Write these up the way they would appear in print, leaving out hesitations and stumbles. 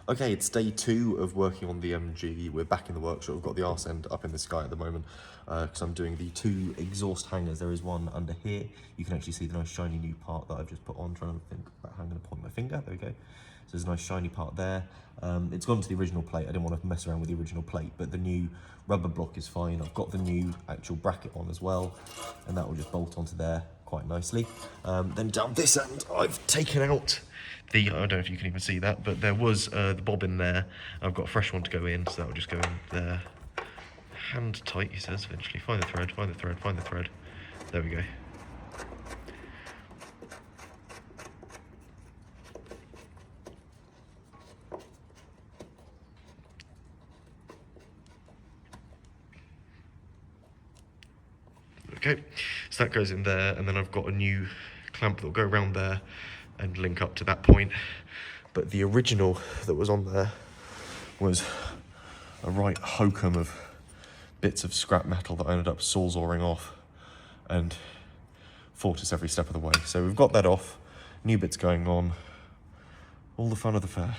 Okay, it's day 2 of working on the MG. We're back in the workshop. We've got the arse end up in the sky at the moment because I'm doing the 2 exhaust hangers. There is one under here. You can actually see the nice shiny new part that I've just put on. Trying to think about how I'm going to point my finger. There we go. So there's a nice shiny part there. It's gone to the original plate. I didn't want to mess around with the original plate, but the new rubber block is fine. I've got the new actual bracket on as well, and that will just bolt onto there quite nicely. Then down this end, I've taken out I don't know if you can even see that, but there was the bobbin there. I've got a fresh one to go in, so that will just go in there. Hand tight, he says, eventually. Find the thread, find the thread, find the thread. There we go. Okay, so that goes in there, and then I've got a new clamp that will go around there and link up to that point. But the original that was on there was a right hokum of bits of scrap metal that I ended up sawzawing off and fought us every step of the way. So we've got that off, new bits going on, all the fun of the fair.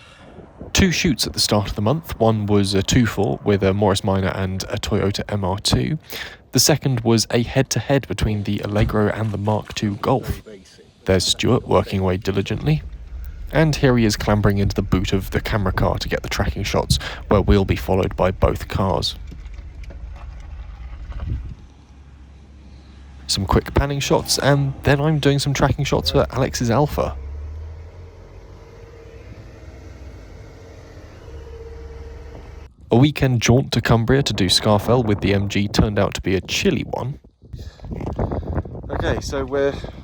2 shoots at the start of the month. One was a 2-4 with a Morris Minor and a Toyota MR2. The second was a head-to-head between the Allegro and the Mark II Golf. There's Stuart working away diligently. And here he is clambering into the boot of the camera car to get the tracking shots, where we'll be followed by both cars. Some quick panning shots, and then I'm doing some tracking shots for Alex's Alpha. A weekend jaunt to Cumbria to do Scafell with the MG turned out to be a chilly one. Okay, so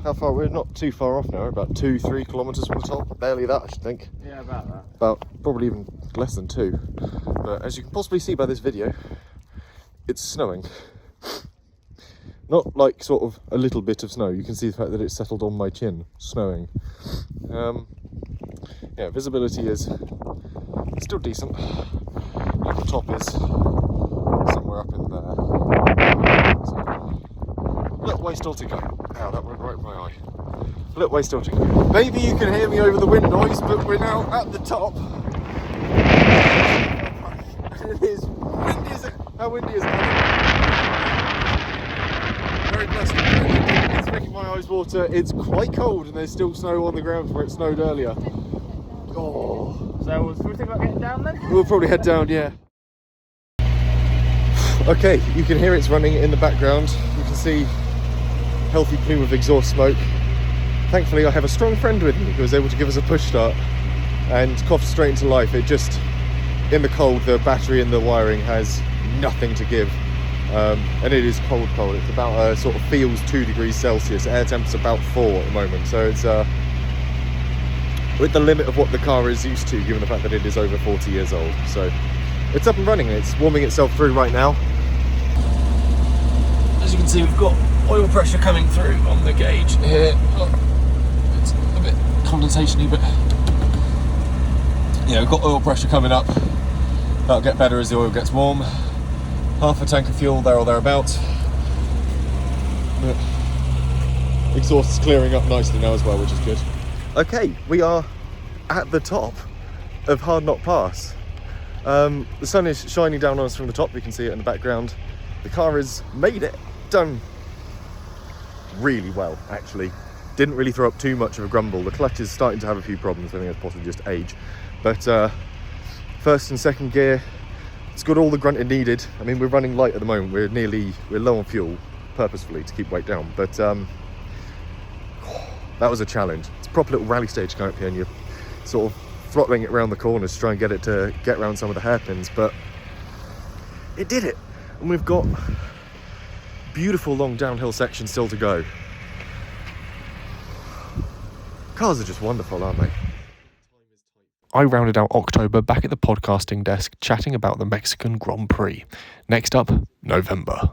how far? We're not too far off now. We're about 2-3 kilometres from the top. Barely that, I should think. Yeah, about that. About probably even less than 2. But as you can possibly see by this video, it's snowing. Not like sort of a little bit of snow. You can see the fact that it's settled on my chin, snowing. Yeah, visibility is still decent. And the top is somewhere up in there. So, little way still to go. Ow, that went right in my eye. Little way still to go. Maybe you can hear me over the wind noise, but we're now at the top. It is windy as how windy is it? Very blessed. It's making my eyes water. It's quite cold and there's still snow on the ground where it snowed earlier. Oh. So, should we think about getting down then? We'll probably head down, yeah. Okay, you can hear it's running in the background. You can see healthy plume of exhaust smoke. Thankfully, I have a strong friend with me who was able to give us a push start and coughed straight into life. It just, in the cold, the battery and the wiring has nothing to give. And it is cold. It's about, sort of feels 2 degrees Celsius. Air temp's about 4 at the moment. So it's with the limit of what the car is used to, given the fact that it is over 40 years old. So it's up and running. It's warming itself through right now. As you can see, we've got oil pressure coming through on the gauge here. It's a bit condensation-y, but yeah, we've got oil pressure coming up. That'll get better as the oil gets warm. Half a tank of fuel there or thereabouts. But exhaust is clearing up nicely now as well, which is good. Okay, we are at the top of Hard Knot Pass. The sun is shining down on us from the top. You can see it in the background. The car has made it. Done really well, actually. Didn't really throw up too much of a grumble. The clutch is starting to have a few problems. I think that's possibly just age. But first and second gear, it's got all the grunt it needed. I mean, we're running light at the moment. We're low on fuel, purposefully to keep weight down. But that was a challenge. It's a proper little rally stage going up here, and you're sort of throttling it around the corners to try and get it to get around some of the hairpins. But it did it, and we've got beautiful long downhill section still to go. Cars are just wonderful, aren't they? I rounded out October back at the podcasting desk chatting about the Mexican Grand Prix. Next up, November.